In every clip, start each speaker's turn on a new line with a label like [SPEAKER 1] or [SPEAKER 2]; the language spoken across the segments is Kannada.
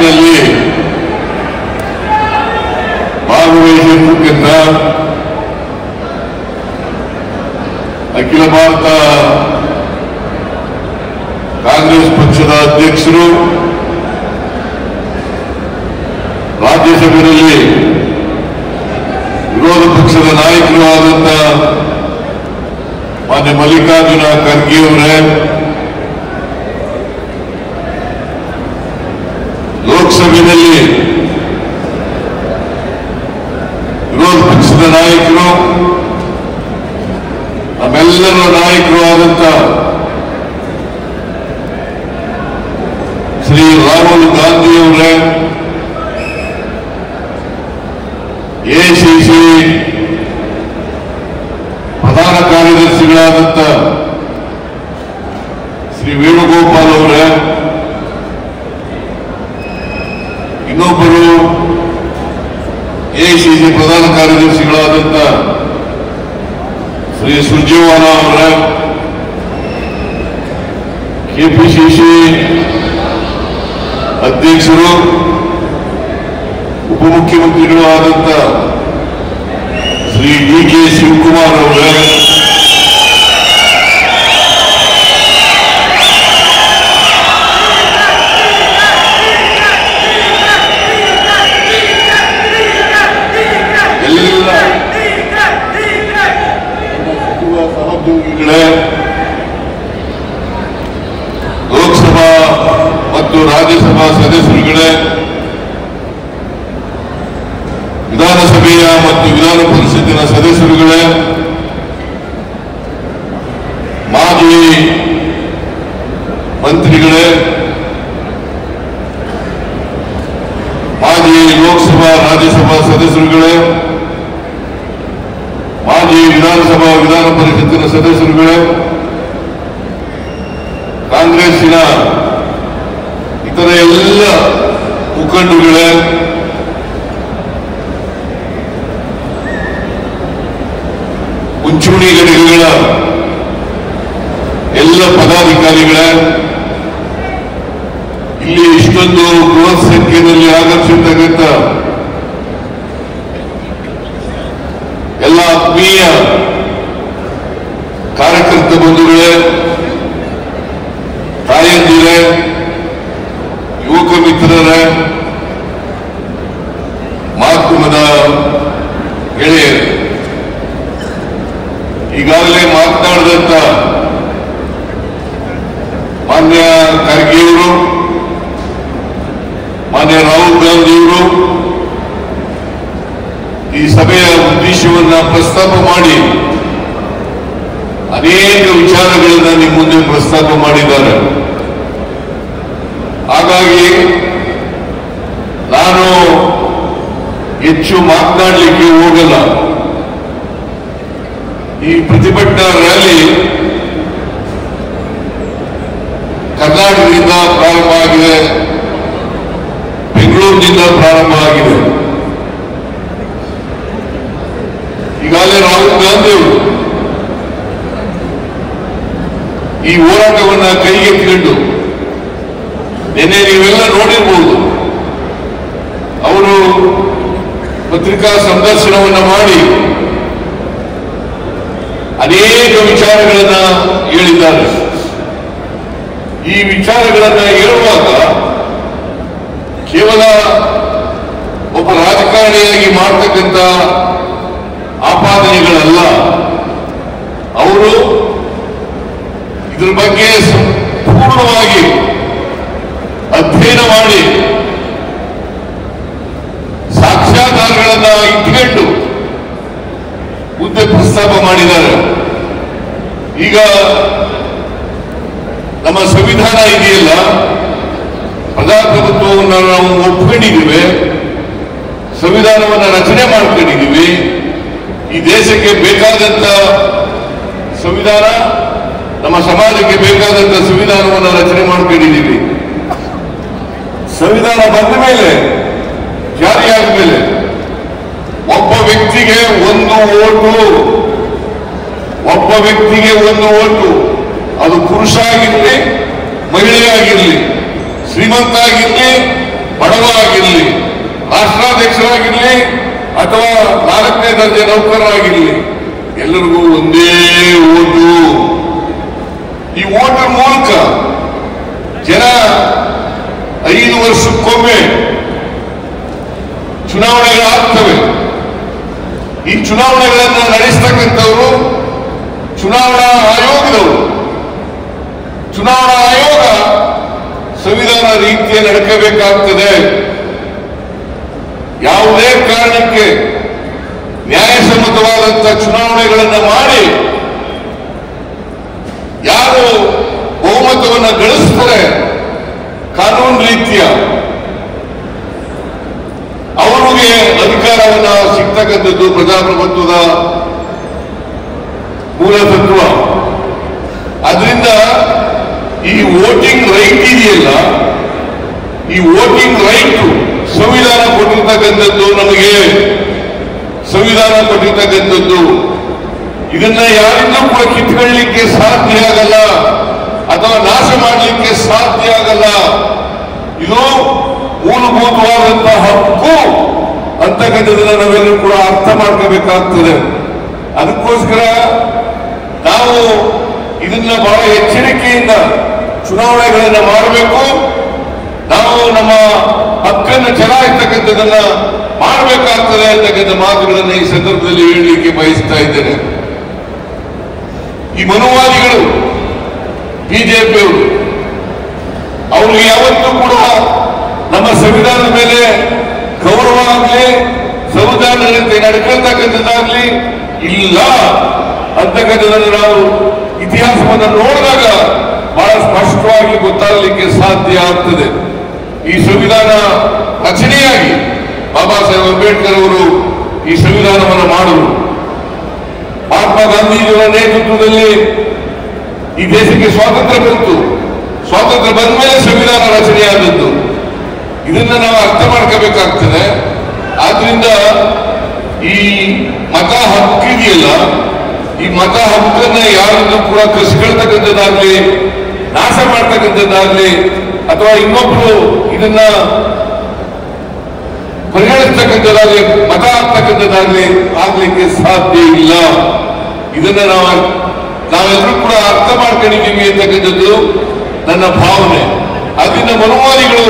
[SPEAKER 1] ಕಾರ್ಯಕ್ರಮದಲ್ಲಿ ಭಾಗವಹಿಸಿರ್ತಕ್ಕಂಥ ಅಖಿಲ ಭಾರತ ಕಾಂಗ್ರೆಸ್ ಪಕ್ಷದ ಅಧ್ಯಕ್ಷರು, ರಾಜ್ಯಸಭೆಯಲ್ಲಿ ವಿರೋಧ ಪಕ್ಷದ ನಾಯಕರು ಆದಂತ ಮಾನ್ಯ ಮಲ್ಲಿಕಾರ್ಜುನ ಖರ್ಗೆ ಅವರೇ, ಲೋಕಸಭೆಯಲ್ಲಿ ವಿರೋಧ ಪಕ್ಷದ ನಾಯಕರು, ನಮ್ಮೆಲ್ಲರ ನಾಯಕರು ಆದಂತ ಶ್ರೀ ರಾಹುಲ್ ಗಾಂಧಿ ಅವರೇ, ಎಐಸಿಸಿ ಪ್ರಧಾನ ಕಾರ್ಯದರ್ಶಿಗಳಾದಂತ ಶ್ರೀ ವೇಣುಗೋಪಾಲ್ ಅವರೇ, ಇನ್ನೊಬ್ಬರು ಎಐಸಿಸಿ ಪ್ರಧಾನ ಕಾರ್ಯದರ್ಶಿಗಳಾದಂತ ಶ್ರೀ ಸುರ್ಜೇವಾಲಾ ಅವರೇ, ಕೆಪಿಸಿಸಿ ಅಧ್ಯಕ್ಷರು ಉಪಮುಖ್ಯಮಂತ್ರಿಗಳು ಆದಂತ ಶ್ರೀ ಡಿ.ಕೆ. ಶಿವಕುಮಾರ್ ಅವರೇ, ಎಲ್ಲ ಸಹೋದ್ಯೋಗಿಗಳೇ, ಲೋಕಸಭಾ ಮತ್ತು ರಾಜ್ಯಸಭಾ ಸದಸ್ಯರುಗಳೇ, ವಿಧಾನಸಭೆಯ ಮತ್ತು ವಿಧಾನ ಪರಿಷತ್ತಿನ ಸದಸ್ಯರುಗಳೇ, ಮಾಜಿ ಮಂತ್ರಿಗಳೇ, ಮಾಜಿ ಲೋಕಸಭಾ ರಾಜ್ಯಸಭಾ ಸದಸ್ಯರುಗಳೇ, ಮಾಜಿ ವಿಧಾನಸಭಾ ವಿಧಾನ ಪರಿಷತ್ತಿನ ಸದಸ್ಯರುಗಳೇ, ಕಾಂಗ್ರೆಸ್ಸಿನ ಇತರ ಎಲ್ಲ ಮುಖಂಡರುಗಳೇ, ಮುಂಚೂಣಿ ಘಟಕಗಳ ಎಲ್ಲ ಪದಾಧಿಕಾರಿಗಳೇ, ಇಲ್ಲಿ ಇಷ್ಟೊಂದು ಬೃಹತ್ ಸಂಖ್ಯೆಯಲ್ಲಿ ಆಗಮಿಸಿರ್ತಕ್ಕಂಥ ಎಲ್ಲ ಆತ್ಮೀಯ ಕಾರ್ಯಕರ್ತ ಬಂಧುಗಳೇ, ತಾಯಂದಿರೇ, ಯುವಕ ಮಿತ್ರರೇ, ಮಾಧ್ಯಮದ ಗೆಳೆಯರು, ಈಗಾಗಲೇ ಮಾತನಾಡಿದಂತ ಮಾನ್ಯ ಖರ್ಗೆಯವರು, ಮಾನ್ಯ ರಾಹುಲ್ ಗಾಂಧಿಯವರು ಈ ಸಭೆಯ ಉದ್ದೇಶವನ್ನ ಪ್ರಸ್ತಾಪ ಮಾಡಿ ಅನೇಕ ವಿಚಾರಗಳನ್ನ ನಿಮ್ಮ ಮುಂದೆ ಪ್ರಸ್ತಾಪ ಮಾಡಿದ್ದಾರೆ. ಹಾಗಾಗಿ ನಾನು ಹೆಚ್ಚು ಮಾತನಾಡಲಿಕ್ಕೆ ಹೋಗಲ್ಲ. ಈ ಪ್ರತಿಭಟನಾ ರ್ಯಾಲಿ ಕರ್ನಾಟಕದಿಂದ ಪ್ರಾರಂಭ ಆಗಿದೆ, ಬೆಂಗಳೂರಿನಿಂದ ಪ್ರಾರಂಭ ಆಗಿದೆ. ಈಗಾಗಲೇ ರಾಹುಲ್ ಗಾಂಧಿ ಅವರು ಈ ಹೋರಾಟವನ್ನ ಕೈಗೆತ್ತಿಕೊಂಡು ನಿನ್ನೆ ನೀವೆಲ್ಲ ನೋಡಿರ್ಬೋದು, ಅವರು ಪತ್ರಿಕಾ ಸಂದರ್ಶನವನ್ನ ಮಾಡಿ ಅನೇಕ ವಿಚಾರಗಳನ್ನ ಹೇಳಿದ್ದಾರೆ. ಈ ವಿಚಾರಗಳನ್ನ ಹೇಳುವಾಗ ಕೇವಲ ಒಬ್ಬ ರಾಜಕಾರಣಿಯಾಗಿ ಮಾಡ್ತಕ್ಕಂಥ ಆಪಾದನೆಗಳಲ್ಲ, ಅವರು ಇದ್ರ ಬಗ್ಗೆ ಸಂಪೂರ್ಣವಾಗಿ ಅಧ್ಯಯನ ಮಾಡಿ ಸಾಕ್ಷ್ಯಾಧಾರಗಳನ್ನ ಇಟ್ಕೊಂಡು ಮುಂದೆ ಪ್ರಸ್ತಾಪ ಮಾಡಿದ್ದಾರೆ. ಈಗ ನಮ್ಮ ಸಂವಿಧಾನ ಇದೆಯಲ್ಲ, ಪ್ರಜಾಪ್ರಭುತ್ವವನ್ನು ನಾವು ಒಪ್ಕೊಂಡಿದ್ದೀವಿ, ಸಂವಿಧಾನವನ್ನು ರಚನೆ ಮಾಡ್ಕೊಂಡಿದ್ದೀವಿ. ಈ ದೇಶಕ್ಕೆ ಬೇಕಾದಂತ ಸಂವಿಧಾನ, ನಮ್ಮ ಸಮಾಜಕ್ಕೆ ಬೇಕಾದಂತ ಸಂವಿಧಾನವನ್ನು ರಚನೆ ಮಾಡ್ಕೊಂಡಿದ್ದೀವಿ. ಸಂವಿಧಾನ ಬಂದ ಮೇಲೆ, ಜಾರಿಯಾದ ಮೇಲೆ ಒಬ್ಬ ವ್ಯಕ್ತಿಗೆ ಒಂದು ಓಟು, ಒಬ್ಬ ವ್ಯಕ್ತಿಗೆ ಒಂದು ಓಟು, ಅದು ಪುರುಷ ಆಗಿರಲಿ, ಮಹಿಳೆ ಆಗಿರಲಿ, ಶ್ರೀಮಂತ ಆಗಿರಲಿ, ಬಡವ ಬಡವರಾಗಿರಲಿ, ರಾಷ್ಟ್ರಾಧ್ಯಕ್ಷರಾಗಿರಲಿ ಅಥವಾ 4ನೇ ದರ್ಜೆ ನೌಕರರಾಗಿರಲಿ, ಎಲ್ಲರಿಗೂ ಒಂದೇ ಓಟು. ಈ ಓಟರ್ ಮೂಲಕ ಜನ 5 ವರ್ಷಕ್ಕೊಮ್ಮೆ ಚುನಾವಣೆಗಳಾಗ್ತವೆ. ಈ ಚುನಾವಣೆಗಳನ್ನು ನಡೆಸ್ತಕ್ಕಂಥವರು ಚುನಾವಣಾ ಆಯೋಗದವರು. ಚುನಾವಣಾ ಆಯೋಗ ಸಂವಿಧಾನ ರೀತಿಯ ನಡ್ಕೋಬೇಕಾಗ್ತದೆ. ಯಾವುದೇ ಕಾರಣಕ್ಕೆ ನ್ಯಾಯಸಮ್ಮತವಾದಂತಹ ಚುನಾವಣೆಗಳನ್ನು ಮಾಡಿ ಯಾರು ಬಹುಮತವನ್ನು ಗಳಿಸ್ತಾರೆ ಕಾನೂನು ರೀತಿಯ ಅವರಿಗೆ ಅಧಿಕಾರವನ್ನ ಸಿಗ್ತಕ್ಕಂಥದ್ದು ಪ್ರಜಾಪ್ರಭುತ್ವದ ಮೂಲತತ್ವ. ಅದರಿಂದ ಈ ವೋಟಿಂಗ್ ರೈಟ್ ಇದೆಯಲ್ಲ, ಈ ವೋಟಿಂಗ್ ರೈಟ್ ಸಂವಿಧಾನ ಕೊಟ್ಟಿರ್ತಕ್ಕಂಥದ್ದು, ನಮಗೆ ಸಂವಿಧಾನ ಕೊಟ್ಟಿರ್ತಕ್ಕಂಥದ್ದು. ಇದನ್ನ ಯಾರಿಂದೂ ಕೂಡ ಕಿತ್ಕೊಳ್ಳಲಿಕ್ಕೆ ಸಾಧ್ಯ ಆಗಲ್ಲ ಅಥವಾ ನಾಶ ಮಾಡಲಿಕ್ಕೆ ಸಾಧ್ಯ ಆಗಲ್ಲ. ಇದು ಮೂಲಭೂತವಾದಂತಹ ಹಕ್ಕು ಅಂತಕ್ಕಂಥದ್ದನ್ನ ನಾವೆಲ್ಲರೂ ಕೂಡ ಅರ್ಥ ಮಾಡ್ಕೋಬೇಕಾಗ್ತದೆ. ಅದಕ್ಕೋಸ್ಕರ ನಾವು ಇದನ್ನ ಬಹಳ ಎಚ್ಚರಿಕೆಯಿಂದ ಚುನಾವಣೆಗಳನ್ನ ಮಾಡಬೇಕು. ನಾವು ನಮ್ಮ ಹಕ್ಕನ್ನು ಚಲಾಯಿಸ್ತಕ್ಕಂಥದ್ದನ್ನ ಮಾಡಬೇಕಾಗ್ತದೆ ಅಂತಕ್ಕಂಥ ಮಾತುಗಳನ್ನು ಈ ಸಂದರ್ಭದಲ್ಲಿ ಹೇಳಲಿಕ್ಕೆ ಬಯಸ್ತಾ ಇದ್ದೇನೆ. ಈ ಮನುವಾದಿಗಳು ಬಿಜೆಪಿಯವರು, ಅವ್ರಿಗೆ ಯಾವತ್ತೂ ಕೂಡ ನಮ್ಮ ಸಂವಿಧಾನದ ಮೇಲೆ ಗೌರವ ಆಗಲಿ, ಸಂವಿಧಾನದಂತೆ ನಡ್ಕೊಳ್ತಕ್ಕಂಥದ್ದಾಗ್ಲಿ ಇಲ್ಲ ಅಂತಕ್ಕಂಥದ್ದನ್ನು ನಾವು ಇತಿಹಾಸವನ್ನು ನೋಡಿದಾಗ ಬಹಳ ಸ್ಪಷ್ಟವಾಗಿ ಗೊತ್ತಾಗಲಿಕ್ಕೆ ಸಾಧ್ಯ ಆಗ್ತದೆ. ಈ ಸಂವಿಧಾನ ರಚನೆಯಾಗಿ ಬಾಬಾ ಸಾಹೇಬ್ ಅಂಬೇಡ್ಕರ್ ಅವರು ಈ ಸಂವಿಧಾನವನ್ನು ಮಾಡಿದರು. ಮಹಾತ್ಮ ಗಾಂಧೀಜಿಯವರ ನೇತೃತ್ವದಲ್ಲಿ ಈ ದೇಶಕ್ಕೆ ಸ್ವಾತಂತ್ರ್ಯ ಬಂತು. ಸ್ವಾತಂತ್ರ್ಯ ಬಂದ ಮೇಲೆ ಸಂವಿಧಾನ ರಚನೆಯಾದದ್ದು. ಇದನ್ನ ನಾವು ಅರ್ಥ ಮಾಡ್ಕೋಬೇಕಾಗ್ತದೆ. ಆದ್ರಿಂದ ಈ ಮತ ಹಕ್ಕಿದೆಯಲ್ಲ, ಈ ಮತ ಹಕ್ಕನ್ನ ಯಾರನ್ನು ಕೂಡ ಕಸಿಕೊಳ್ತಕ್ಕಂಥದ್ದಾಗ್ಲಿ, ನಾಶ ಮಾಡ್ತಕ್ಕಂಥದ್ದಾಗ್ಲಿ ಅಥವಾ ಇನ್ನೊಬ್ರು ಇದನ್ನ ಪರಿಗಣಿಸ್ತಕ್ಕಂಥದ್ದಾಗ್ಲಿ, ಮತ ಹಾಕ್ತಕ್ಕಂಥದ್ದಾಗ್ಲಿ ಆಗ್ಲಿಕ್ಕೆ ಸಾಧ್ಯ ಇಲ್ಲ. ಇದನ್ನ ನಾವೆಲ್ಲರೂ ಕೂಡ ಅರ್ಥ ಮಾಡ್ಕೊಂಡಿದ್ದೀವಿ ಅಂತಕ್ಕಂಥದ್ದು ನನ್ನ ಭಾವನೆ. ಅದರಿಂದ ಮನುವಾದಿಗಳು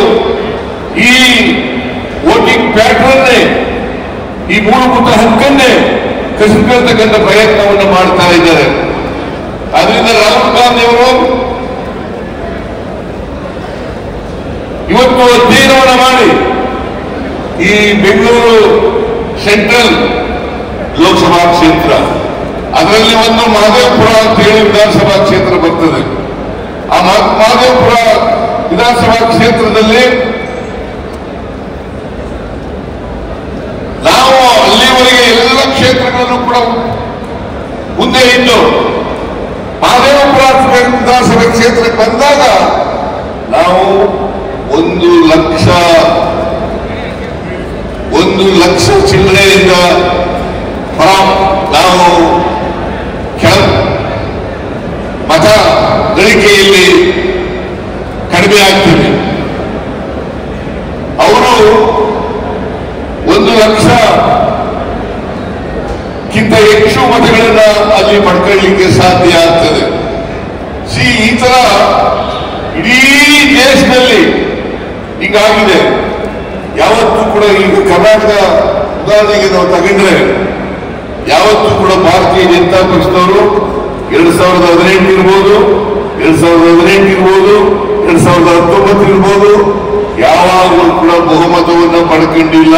[SPEAKER 1] ಈ ವೋಟಿಂಗ್ ಪ್ಯಾಟರ್ನ್ನೇ, ಈ ಮೂಲಭೂತ ಹಕ್ಕನ್ನೇ ಕಸಿಕೊಳ್ತಕ್ಕಂಥ ಪ್ರಯತ್ನವನ್ನು ಮಾಡ್ತಾ ಇದ್ದಾರೆ. ಅದರಿಂದ ರಾಹುಲ್ ಗಾಂಧಿ ಅವರು ಇವತ್ತು ಅಧ್ಯಯನವನ್ನು ಮಾಡಿ ಈ ಬೆಂಗಳೂರು ಸೆಂಟ್ರಲ್ ಲೋಕಸಭಾ ಕ್ಷೇತ್ರ, ಅದರಲ್ಲಿ ಒಂದು ಮಹದೇವಪುರ ಅಂತ ಹೇಳಿ ವಿಧಾನಸಭಾ ಕ್ಷೇತ್ರ ಬರ್ತದೆ. ಆ ಮಹದೇವಪುರ ವಿಧಾನಸಭಾ ಕ್ಷೇತ್ರದಲ್ಲಿ ನಾವು ಅಲ್ಲಿವರೆಗೆ ಎಲ್ಲ ಕ್ಷೇತ್ರಗಳನ್ನು ಕೂಡ ಮುಂದೆ ಇದ್ದು ಮಹದೇವಪುರ ವಿಧಾನಸಭೆ ಕ್ಷೇತ್ರಕ್ಕೆ ಬಂದಾಗ ನಾವು 1 ಲಕ್ಷ ಚಿಲ್ಲರೆಯಿಂದ ನಾವು ಮತ ಗಳಿಕೆಯಲ್ಲಿ ಕಡಿಮೆ ಆಗ್ತದೆ. ಅವರು 1 ಲಕ್ಷಕ್ಕಿಂತ ಹೆಚ್ಚು ಮತಗಳನ್ನ ಅಲ್ಲಿ ಪಡ್ಕೊಳ್ಳಲಿಕ್ಕೆ ಸಾಧ್ಯ ಆಗ್ತದೆ. ಈ ತರ ಇಡೀ ದೇಶದಲ್ಲಿ ಹೀಗಾಗಿದೆ. ಯಾವತ್ತೂ ಕೂಡ ಈಗ ಕರ್ನಾಟಕ ಉದಾಹರಣೆಗೆ ನಾವು ತಗೊಂಡ್ರೆ ಯಾವತ್ತೂ ಕೂಡ ಭಾರತೀಯ ಜನತಾ ಪಕ್ಷದವರು 2018 ಇರ್ಬೋದು, 2018 ಇರ್ಬೋದು, 2019 ಇರ್ಬೋದು, ಯಾವಾಗಲೂ ಕೂಡ ಬಹುಮತವನ್ನು ಪಡ್ಕೊಂಡಿಲ್ಲ.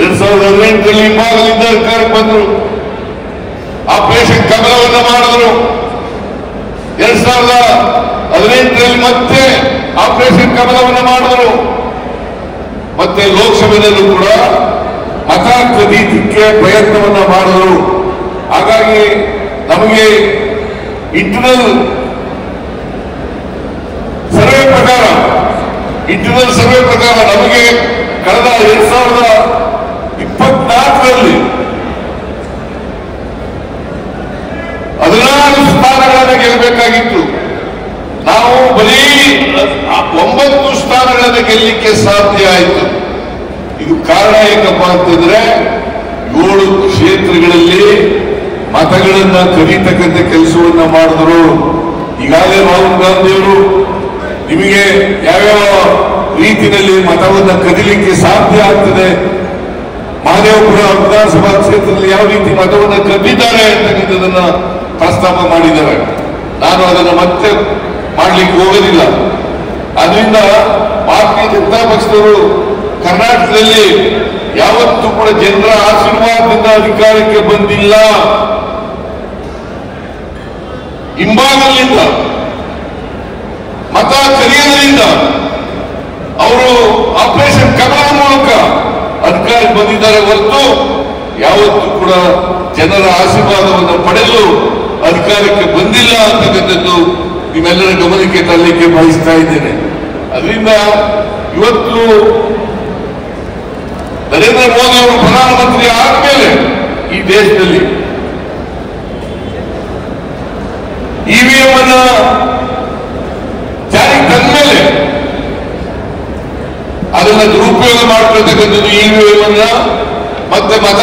[SPEAKER 1] 2018ರಲ್ಲಿ ಹಿಂಭಾಗದಿಂದ ಸರ್ಕಾರಕ್ಕೆ ಬಂದರು, ಆಪರೇಷನ್ ಕಮಲವನ್ನು ಮಾಡಿದ್ರು. 2018ರಲ್ಲಿ ಮತ್ತೆ ಆಪರೇಷನ್ ಕಮಲವನ್ನು ಮಾಡಿದ್ರು. ಮತ್ತೆ ಲೋಕಸಭೆಯಲ್ಲೂ ಕೂಡ ಮತ ಕದೀಲಿಕ್ಕೆ ಪ್ರಯತ್ನವನ್ನ ಮಾಡಿದ್ರು. ಹಾಗಾಗಿ ನಮಗೆ ಇಂಟರ್ನಲ್ ಸರ್ವೆ ಪ್ರಕಾರ ನಮಗೆ ಕಳೆದ 2024ರಲ್ಲಿ 16 ಸ್ಥಾನಗಳನ್ನು ಗೆಲ್ಲಬೇಕಾಗಿತ್ತು. ನಾವು ಬರೀ 9 ಸ್ಥಾನಗಳ ಚುನಾವಣೆಗಳನ್ನು ಗೆಲ್ಲಲಿಕ್ಕೆ ಸಾಧ್ಯ ಆಯಿತು. ಇದು ಕಾರಣ ಏನಪ್ಪ ಅಂತಂದ್ರೆ 7 ಕ್ಷೇತ್ರಗಳಲ್ಲಿ ಮತಗಳನ್ನ ಕದೀತಕ್ಕಂಥ ಕೆಲಸವನ್ನ ಮಾಡಿದ್ರು. ಈಗಾಗಲೇ ರಾಹುಲ್ ಗಾಂಧಿಯವರು ನಿಮಗೆ ಯಾವ್ಯಾವ ರೀತಿಯಲ್ಲಿ ಮತವನ್ನ ಕದೀಲಿಕ್ಕೆ ಸಾಧ್ಯ ಆಗ್ತದೆ, ಮಹದೇವಪುರ ವಿಧಾನಸಭಾ ಕ್ಷೇತ್ರದಲ್ಲಿ ಯಾವ ರೀತಿ ಮತವನ್ನ ಕದ್ದಿದ್ದಾರೆ ಅಂತಕ್ಕಂಥದನ್ನ ಪ್ರಸ್ತಾಪ ಮಾಡಿದ್ದಾರೆ. ನಾನು ಅದನ್ನು ಮತ್ತೆ ಮಾಡ್ಲಿಕ್ಕೆ ಹೋಗೋದಿಲ್ಲ. ಅದರಿಂದ ಭಾರತೀಯ ಜನತಾ ಪಕ್ಷದವರು ಕರ್ನಾಟಕದಲ್ಲಿ ಯಾವತ್ತೂ ಕೂಡ ಜನರ ಆಶೀರ್ವಾದದಿಂದ ಅಧಿಕಾರಕ್ಕೆ ಬಂದಿಲ್ಲ. ಹಿಂಭಾಗದಿಂದ ಮತ ಕರೆಯೋದ್ರಿಂದ ಅವರು ಆಪರೇಷನ್ ಕಮಲ ಮೂಲಕ ಅಧಿಕಾರಕ್ಕೆ ಬಂದಿದ್ದಾರೆ ಹೊರತು ಯಾವತ್ತೂ ಕೂಡ ಜನರ ಆಶೀರ್ವಾದವನ್ನು ಪಡೆದು ಅಧಿಕಾರಕ್ಕೆ ಬಂದಿಲ್ಲ ಅಂತಕ್ಕಂಥದ್ದು ನಿಮ್ಮೆಲ್ಲರ ಗಮನಕ್ಕೆ ತರಲಿಕ್ಕೆ ಬಯಸ್ತಾ ಇದ್ದೇನೆ. ಅದರಿಂದ ಇವತ್ತು ನರೇಂದ್ರ ಮೋದಿ ಅವರು ಪ್ರಧಾನಮಂತ್ರಿ ಆದ್ಮೇಲೆ ಈ ದೇಶದಲ್ಲಿ ಇವಿಎಂ ಅನ್ನ ಜಾರಿಗೆ ತಂದ್ಮೇಲೆ ಅದನ್ನ ದುರುಪಯೋಗ ಮಾಡ್ಕೊಳ್ತಕ್ಕಂಥದ್ದು, ಇವಿಎಂ ಅನ್ನ ಮತ್ತೆ ಮತ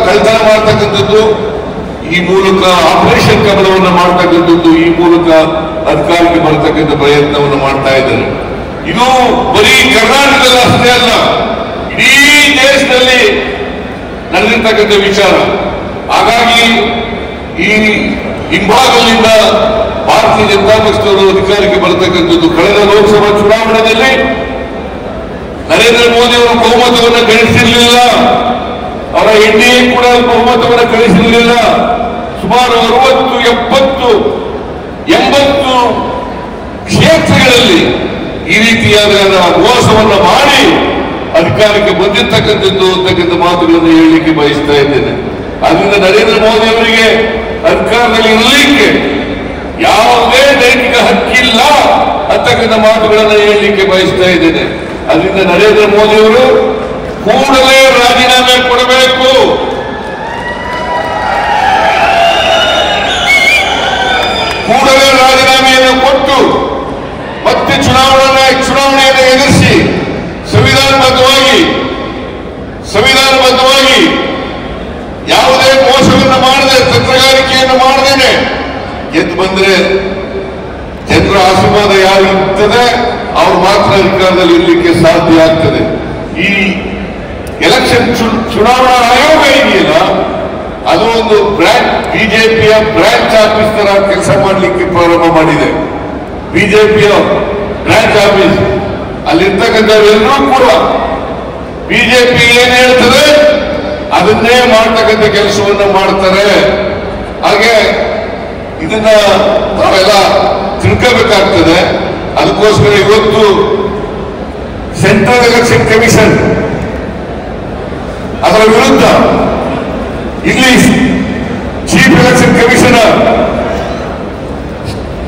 [SPEAKER 1] ಕಳ್ತನ ಮಾಡ್ತಕ್ಕಂಥದ್ದು, ಈ ಮೂಲಕ ಆಪರೇಷನ್ ಕಮಲವನ್ನು ಮಾಡ್ತಕ್ಕಂಥದ್ದು, ಈ ಮೂಲಕ ಅಧಿಕಾರಕ್ಕೆ ಬರತಕ್ಕಂಥ ಪ್ರಯತ್ನವನ್ನು ಮಾಡ್ತಾ ಇದ್ದಾರೆ. ಇದು ಬರೀ ಕರ್ನಾಟಕದಲ್ಲಿ ಅಷ್ಟೇ ಅಲ್ಲ, ಇಡೀ ದೇಶದಲ್ಲಿ ನಡೆದಿರ್ತಕ್ಕಂಥ ವಿಚಾರ. ಹಾಗಾಗಿ ಈ ಹಿಂಭಾಗದಿಂದ ಭಾರತೀಯ ಜನತಾ ಪಕ್ಷದವರು ಅಧಿಕಾರಕ್ಕೆ ಬರತಕ್ಕಂಥದ್ದು. ಕಳೆದ ಲೋಕಸಭಾ ಚುನಾವಣೆಯಲ್ಲಿ ನರೇಂದ್ರ ಮೋದಿ ಅವರು ಬಹುಮತವನ್ನು ಗಳಿಸಿರಲಿಲ್ಲ, ಅವರ ಎನ್ಡಿಎ ಕೂಡ ಬಹುಮತವನ್ನು ಗಳಿಸಿರಲಿಲ್ಲ. ಸುಮಾರು 60, 70, 80 ಕ್ಷೇತ್ರಗಳಲ್ಲಿ ಈ ರೀತಿಯಾದ ಮೋಸವನ್ನು ಮಾಡಿ ಅಧಿಕಾರಕ್ಕೆ ಬಂದಿರ್ತಕ್ಕಂಥದ್ದು ಅಂತಕ್ಕಂಥ ಮಾತುಗಳನ್ನು ಹೇಳಲಿಕ್ಕೆ ಬಯಸ್ತಾ ಇದ್ದೇನೆ. ಅದರಿಂದ ನರೇಂದ್ರ ಮೋದಿ ಅವರಿಗೆ ಅಧಿಕಾರದಲ್ಲಿ ಇರಲಿಕ್ಕೆ ಯಾವುದೇ ನೈತಿಕ ಹಕ್ಕಿಲ್ಲ ಅಂತಕ್ಕಂಥ ಮಾತುಗಳನ್ನು ಹೇಳಲಿಕ್ಕೆ ಬಯಸ್ತಾ ಇದ್ದೇನೆ. ಅದರಿಂದ ನರೇಂದ್ರ ಮೋದಿ ಅವರು ಕೂಡಲೇ ರಾಜೀನಾಮೆ ಕೊಡಬೇಕು. ಕೂಡಲೇ ರಾಜೀನಾಮೆಯನ್ನು ಕೊಟ್ಟು ಮತ್ತೆ ಚುನಾವಣೆಯನ್ನು ಎದುರಿಸಿ ಸಂವಿಧಾನಬದ್ಧವಾಗಿ ಯಾವುದೇ ಮೋಸವನ್ನು ಮಾಡದೆ, ತಂತ್ರಗಾರಿಕೆಯನ್ನು ಮಾಡದೇನೆ ಎದ್ದು ಬಂದ್ರೆ ಜನರ ಆಶೀರ್ವಾದ ಯಾರು ಇರ್ತದೆ ಅವ್ರು ಮಾತ್ರ ಅಧಿಕಾರದಲ್ಲಿ ಇರಲಿಕ್ಕೆ ಸಾಧ್ಯ ಆಗ್ತದೆ. ಈ ಎಲೆಕ್ಷನ್ ಚುನಾವಣಾ ಆಯೋಗ ಇದೆಯಲ್ಲ, ಅದು ಒಂದು ಬಿಜೆಪಿಯ ಬ್ರಾಂಚ್ ಆಫೀಸ್ ತರ ಕೆಲಸ ಮಾಡಲಿಕ್ಕೆ ಪ್ರಾರಂಭ ಮಾಡಿದೆ. ಬಿಜೆಪಿಯ ಬ್ರಾಂಚ್ ಆಫೀಸ್ ಅಲ್ಲಿರ್ತಕ್ಕಂಥವರೆಲ್ಲರೂ ಕೂಡ ಬಿಜೆಪಿ ಏನ್ ಹೇಳ್ತದೆ ಅದನ್ನೇ ಮಾಡ್ತಕ್ಕಂಥ ಕೆಲಸವನ್ನ ಮಾಡ್ತಾರೆ. ಹಾಗೆ ಇದನ್ನ ನಾವೆಲ್ಲ ತಿಳ್ಕೋಬೇಕಾಗ್ತದೆ. ಅದಕ್ಕೋಸ್ಕರ ಇವತ್ತು ಸೆಂಟ್ರಲ್ ಎಲೆಕ್ಷನ್ ಕಮಿಷನ್ ಅದರ ವಿರುದ್ಧ ಇಲ್ಲಿ ಚೀಫ್ ಎಲೆಕ್ಷನ್ ಕಮಿಷನರ್,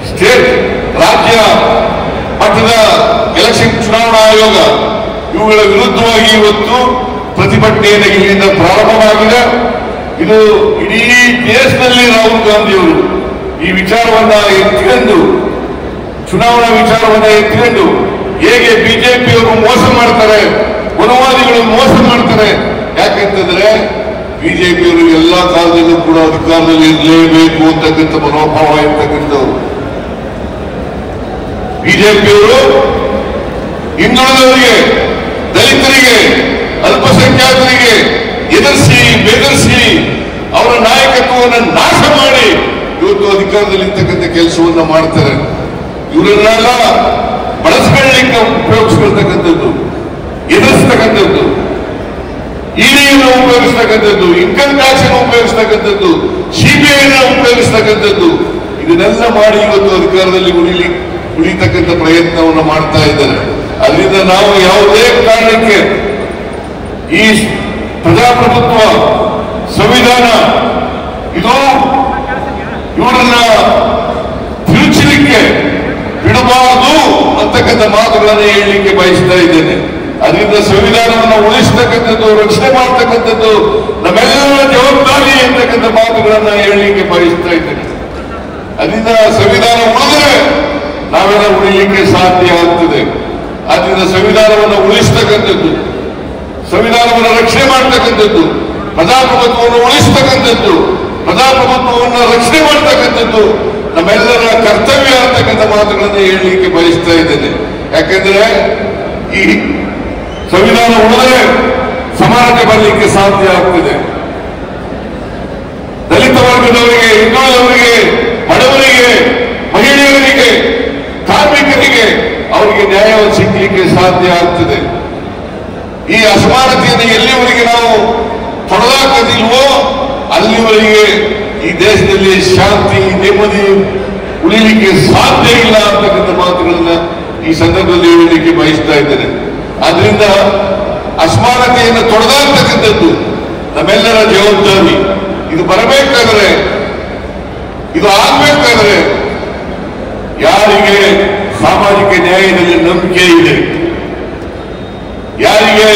[SPEAKER 1] ಸ್ಟೇಟ್ ರಾಜ್ಯ ಮಟ್ಟದ ಎಲೆಕ್ಷನ್ ಚುನಾವಣಾ ಆಯೋಗ ಇವುಗಳ ವಿರುದ್ಧವಾಗಿ ಇವತ್ತು ಪ್ರತಿಭಟನೆಯನ್ನು ಇಲ್ಲಿಂದ ಪ್ರಾರಂಭವಾಗಿದೆ. ಇದು ಇಡೀ ದೇಶದಲ್ಲಿ ರಾಹುಲ್ ಗಾಂಧಿಯವರು ಈ ವಿಚಾರವನ್ನ ಎತ್ತಿಕೊಂಡು, ಚುನಾವಣಾ ವಿಚಾರವನ್ನ ಎತ್ತಿಕೊಂಡು ಹೇಗೆ ಬಿಜೆಪಿಯವರು ಮೋಸ ಮಾಡ್ತಾರೆ, ವನವಾದಿಗಳು ಮೋಸ ಮಾಡ್ತಾರೆ. ಯಾಕೆಂತಂದ್ರೆ ಬಿಜೆಪಿಯವರು ಎಲ್ಲಾ ಕಾಲದಲ್ಲೂ ಕೂಡ ಅಧಿಕಾರದಲ್ಲಿ ಇರಲೇಬೇಕು ಅಂತಕ್ಕಂಥ ಮನೋಭಾವ ಇರ್ತಕ್ಕಂಥವ್ರು. ಬಿಜೆಪಿಯವರು ಹಿಂದುಳಿದವರಿಗೆ, ದಲಿತರಿಗೆ, ಅಲ್ಪಸಂಖ್ಯಾತರಿಗೆ ಬೆದರಿಸಿ ಅವರ ನಾಯಕತ್ವವನ್ನು ನಾಶ ಮಾಡಿ ಇವತ್ತು ಅಧಿಕಾರದಲ್ಲಿ ಇರ್ತಕ್ಕಂಥ ಕೆಲಸವನ್ನ ಮಾಡ್ತಾರೆ. ಇವರನ್ನೆಲ್ಲ ಬಳಸ್ಕೊಳ್ಳಲಿಕ್ಕೆ ಉಪಯೋಗಿಸ್ಕೊಳ್ತಕ್ಕಂಥದ್ದು, ಎದುರಿಸ್ತಕ್ಕಂಥದ್ದು, ಇಡಿಯನ್ನು ಉಪಯೋಗಿಸ್ತಕ್ಕಂಥದ್ದು, ಇನ್ಕಮ್ ಟ್ಯಾಕ್ಸ್ ಅನ್ನು ಉಪಯೋಗಿಸ್ತಕ್ಕಂಥದ್ದು, ಸಿಬಿಐ ಉಪಯೋಗಿಸ್ತಕ್ಕಂಥದ್ದು, ಇದನ್ನೆಲ್ಲ ಮಾಡಿ ಇವತ್ತು ಅಧಿಕಾರದಲ್ಲಿ ಉಳಿತಕ್ಕಂಥ ಪ್ರಯತ್ನವನ್ನು ಮಾಡ್ತಾ ಇದ್ದಾರೆ. ಅದರಿಂದ ನಾವು ಯಾವುದೇ ಕಾರಣಕ್ಕೆ ಈ ಪ್ರಜಾಪ್ರಭುತ್ವ ಸಂವಿಧಾನ ಇದು ಇವರನ್ನ ತಿರುಚಲಿಕ್ಕೆ ಬಿಡಬಾರದು ಅಂತಕ್ಕಂಥ ಮಾತುಗಳನ್ನು ಹೇಳಲಿಕ್ಕೆ ಬಯಸ್ತಾ ಇದ್ದೇನೆ. ಅದರಿಂದ ಸಂವಿಧಾನವನ್ನು ಉಳಿಸ್ತಕ್ಕಂಥದ್ದು, ರಕ್ಷಣೆ ಮಾಡತಕ್ಕಂಥದ್ದು ನಮ್ಮೆಲ್ಲರ ಜವಾಬ್ದಾರಿ ಅಂತಕ್ಕಂಥ ಮಾತುಗಳನ್ನ ಹೇಳಲಿಕ್ಕೆ ಬಯಸ್ತಾ ಇದ್ದೇನೆ. ಅದರಿಂದ ಸಂವಿಧಾನ ಉಳಿದ್ರೆ ನಾವೆಲ್ಲ ಉಳಿಲಿಕ್ಕೆ ಸಾಧ್ಯ ಆಗ್ತದೆ. ಆದ್ದರಿಂದ ಸಂವಿಧಾನವನ್ನು ಉಳಿಸ್ತಕ್ಕಂಥದ್ದು, ಸಂವಿಧಾನವನ್ನು ರಕ್ಷಣೆ ಮಾಡ್ತಕ್ಕಂಥದ್ದು, ಪ್ರಜಾಪ್ರಭುತ್ವವನ್ನು ಉಳಿಸ್ತಕ್ಕಂಥದ್ದು, ಪ್ರಜಾಪ್ರಭುತ್ವವನ್ನು ರಕ್ಷಣೆ ಮಾಡ್ತಕ್ಕಂಥದ್ದು ನಮ್ಮೆಲ್ಲರ ಕರ್ತವ್ಯ ಅಂತಕ್ಕಂಥ ಮಾತುಗಳನ್ನು ಹೇಳಲಿಕ್ಕೆ ಬಯಸ್ತಾ ಇದ್ದೇನೆ. ಯಾಕೆಂದ್ರೆ ಈ ಸಂವಿಧಾನ ಉಳಿದರೆ ಸಮಾನತೆ ಬರಲಿಕ್ಕೆ ಸಾಧ್ಯ ಆಗ್ತದೆ. ದಲಿತ ವರ್ಗದವರಿಗೆ, ಹಿಂದುಳಿದವರಿಗೆ, ಬಡವರಿಗೆ, ಮಹಿಳೆಯರಿಗೆ, ಕಾರ್ಮಿಕರಿಗೆ ಅವರಿಗೆ ನ್ಯಾಯ ಸಿಗಲಿಕ್ಕೆ ಸಾಧ್ಯ ಆಗ್ತದೆ. ಈ ಅಸಮಾನತೆಯನ್ನು ಎಲ್ಲಿವರೆಗೆ ನಾವು ತೊಡೆದಾಕದಿಲ್ವೋ ಅಲ್ಲಿವರೆಗೆ ಈ ದೇಶದಲ್ಲಿ ಶಾಂತಿ, ನೆಮ್ಮದಿ ಉಳಿಲಿಕ್ಕೆ ಸಾಧ್ಯ ಇಲ್ಲ ಅಂತಕ್ಕಂಥ ಮಾತುಗಳನ್ನ ಈ ಸಂದರ್ಭದಲ್ಲಿ ಹೇಳಲಿಕ್ಕೆ ಬಯಸ್ತಾ ಇದ್ದೇನೆ. ಆದ್ರಿಂದ ಅಸಮಾನತೆಯನ್ನು ತೊಡೆದಾಕ್ತಕ್ಕಂಥದ್ದು ನಮ್ಮೆಲ್ಲರ ಜವಾಬ್ದಾರಿ. ಇದು ಬರಬೇಕಾದ್ರೆ, ಇದು ಆಗ್ಬೇಕಾದ್ರೆ ಯಾರಿಗೆ ಸಾಮಾಜಿಕ ನ್ಯಾಯದಲ್ಲಿ ನಂಬಿಕೆ ಇದೆ, ಯಾರಿಗೆ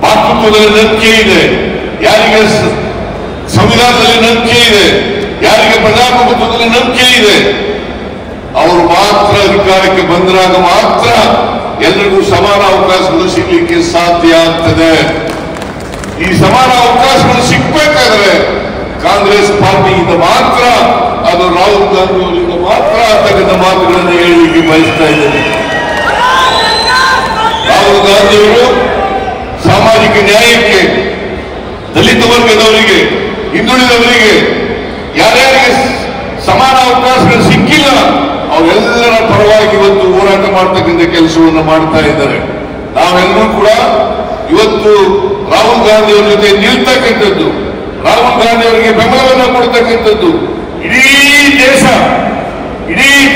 [SPEAKER 1] ಮಾತೃತ್ವದಲ್ಲಿ ನಂಬಿಕೆ ಇದೆ, ಯಾರಿಗೆ ಸಂವಿಧಾನದಲ್ಲಿ ನಂಬಿಕೆ ಇದೆ, ಯಾರಿಗೆ ಪ್ರಜಾಪ್ರಭುತ್ವದಲ್ಲಿ ನಂಬಿಕೆ ಇದೆ, ಅವರು ಮಾತ್ರ ಅಧಿಕಾರಕ್ಕೆ ಬಂದಾಗ ಮಾತ್ರ ಎಲ್ಲರಿಗೂ ಸಮಾನ ಅವಕಾಶಗಳು ಸಿಗಲಿಕ್ಕೆ ಸಾಧ್ಯ ಆಗ್ತದೆ. ಈ ಸಮಾನ ಅವಕಾಶಗಳು ಸಿಗಬೇಕಾದ್ರೆ ಕಾಂಗ್ರೆಸ್ ಪಾರ್ಟಿಯಿಂದ ಮಾತ್ರ, ಅದು ರಾಹುಲ್ ಗಾಂಧಿ ಅವರಿಂದ ಮಾತ್ರ ಅಂತಕ್ಕಂಥ ಮಾತುಗಳನ್ನು ಹೇಳಲಿಕ್ಕೆ ಬಯಸ್ತಾ ಇದ್ದೇನೆ. ರಾಹುಲ್ ಗಾಂಧಿಯವರು ಸಾಮಾಜಿಕ ನ್ಯಾಯಕ್ಕೆ, ದಲಿತ ವರ್ಗದವರಿಗೆ, ಹಿಂದುಳಿದವರಿಗೆ, ಯಾರ್ಯಾರಿಗೆ ಸಮಾನ ಅವಕಾಶಗಳು ಸಿಕ್ಕಿಲ್ಲ ಅವರೆಲ್ಲರ ಪರವಾಗಿ ಇವತ್ತು ಹೋರಾಟ ಮಾಡ್ತಕ್ಕಂಥ ಕೆಲಸವನ್ನು ಮಾಡ್ತಾ ಇದ್ದಾರೆ. ನಾವೆಲ್ಲರೂ ಕೂಡ ಇವತ್ತು ರಾಹುಲ್ ಗಾಂಧಿ ಅವರ ಜೊತೆ ನಿಲ್ತಕ್ಕಂಥದ್ದು, ರಾಹುಲ್ ಗಾಂಧಿ ಅವರಿಗೆ ಬೆಂಬಲವನ್ನು ಕೊಡ್ತಕ್ಕಂಥದ್ದು ಇಡೀ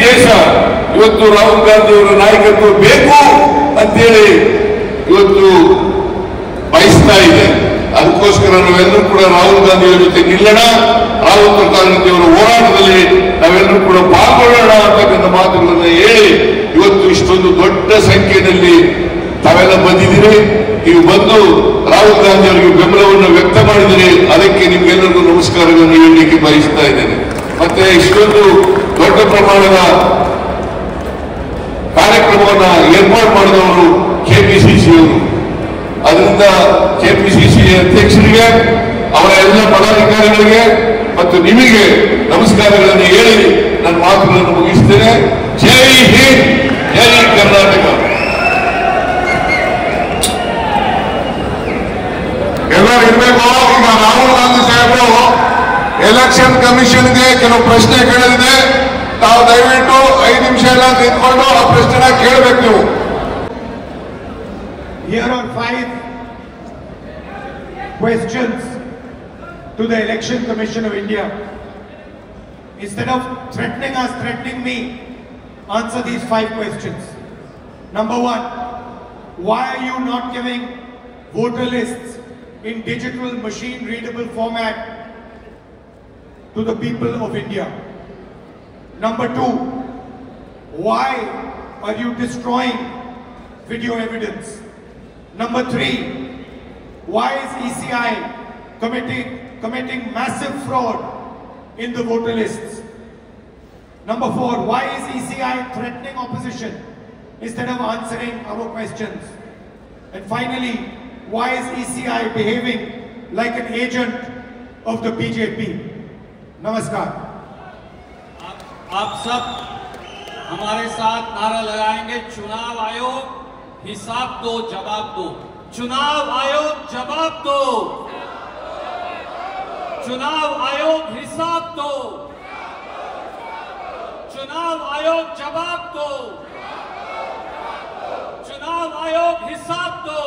[SPEAKER 1] ದೇಶ ಇವತ್ತು ರಾಹುಲ್ ಗಾಂಧಿ ಅವರ ನಾಯಕತ್ವ ಬೇಕು ಅಂತೇಳಿ ಇವತ್ತು ಬಯಸ್ತಾ ಇದೆ. ಅದಕ್ಕೋಸ್ಕರ ನಾವೆಲ್ಲರೂ ಕೂಡ ರಾಹುಲ್ ಗಾಂಧಿ ಅವರ ಜೊತೆ ನಿಲ್ಲೋಣ, ರಾಹುಲ್ ಪ್ರತಾಪ್ ಗಾಂಧಿ ಅವರ ಹೋರಾಟದಲ್ಲಿ ನಾವೆಲ್ಲರೂ ಕೂಡ ಪಾಲ್ಗೊಳ್ಳೋಣ ಅಂತಕ್ಕಂಥ ಮಾತುಗಳನ್ನು ಹೇಳಿ ಇವತ್ತು ಇಷ್ಟೊಂದು ದೊಡ್ಡ ಸಂಖ್ಯೆಯಲ್ಲಿ ತಾವೆಲ್ಲ ಬಂದಿದ್ದೀರಿ. ನೀವು ಬಂದು ರಾಹುಲ್ ಗಾಂಧಿ ಅವರಿಗೆ ಬೆಂಬಲವನ್ನು ವ್ಯಕ್ತ ಮಾಡಿದಿರಿ, ಅದಕ್ಕೆ ನಿಮ್ಗೆಲ್ಲರಿಗೂ ನಮಸ್ಕಾರಗಳನ್ನು ಹೇಳಲಿಕ್ಕೆ ಬಯಸ್ತಾ ಇದ್ದೇನೆ. ಮತ್ತೆ ಇಷ್ಟೊಂದು ದೊಡ್ಡ ಪ್ರಮಾಣದ ಕಾರ್ಯಕ್ರಮವನ್ನ ಏರ್ಪಾಡು ಮಾಡಿದವರು ಕೆಪಿಸಿಸಿ ಅವರು. ಅದರಿಂದ ಕೆಪಿಸಿಸಿ ಅಧ್ಯಕ್ಷರಿಗೆ, ಅವರ ಎಲ್ಲ ಪದಾಧಿಕಾರಿಗಳಿಗೆ ಮತ್ತು ನಿಮಗೆ ನಮಸ್ಕಾರಗಳನ್ನು ಹೇಳಿ ನನ್ನ ಮಾತುಗಳನ್ನು ಮುಗಿಸ್ತೇನೆ. ಜೈ ಹಿಂದ್, ಜೈ ಕರ್ನಾಟಕ.
[SPEAKER 2] ಎಲ್ಲರೂ ಇರಬೇಕು. ಈಗ ರಾಹುಲ್ ಗಾಂಧಿ ಸಾಹೇಬರು ಎಲೆಕ್ಷನ್ ಕಮಿಷನ್ಗೆ ಕೆಲವು ಪ್ರಶ್ನೆ ಕೇಳಿದೆ. ತಾವು ದಯವಿಟ್ಟು 5 ನಿಮಿಷ ಎಲ್ಲ ನಿಂತ್ಕೊಂಡು ಆ ಪ್ರಶ್ನೆನ ಕೇಳಬೇಕು ನೀವು.
[SPEAKER 3] Here are 5 questions to the Election Commission of India. Instead of threatening us, threatening me, answer these 5 questions. Number 1, why are you not giving voter lists in digital machine readable format to the people of India? Number 2, why are you destroying video evidence? Number 3, why is ECI committing massive fraud in the voter lists? Number 4, why is ECI threatening opposition instead of answering our questions? And finally, why is ECI behaving like an agent of the BJP? Namaskar.
[SPEAKER 4] आप सब हमारे साथ नारा लगाएंगे, चुनाव आयोग हिसाब दो, जवाब दो। चुनाव आयोग जवाब दो, चुनाव आयोग हिसाब दो, चुनाव आयोग जवाब दो, चुनाव आयोग हिसाब दो।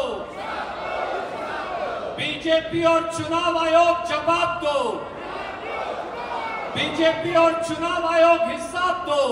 [SPEAKER 4] बीजेपी और चुनाव आयोग जवाब दो, बीजेपी और चुनाव आयोग हिसाब दो।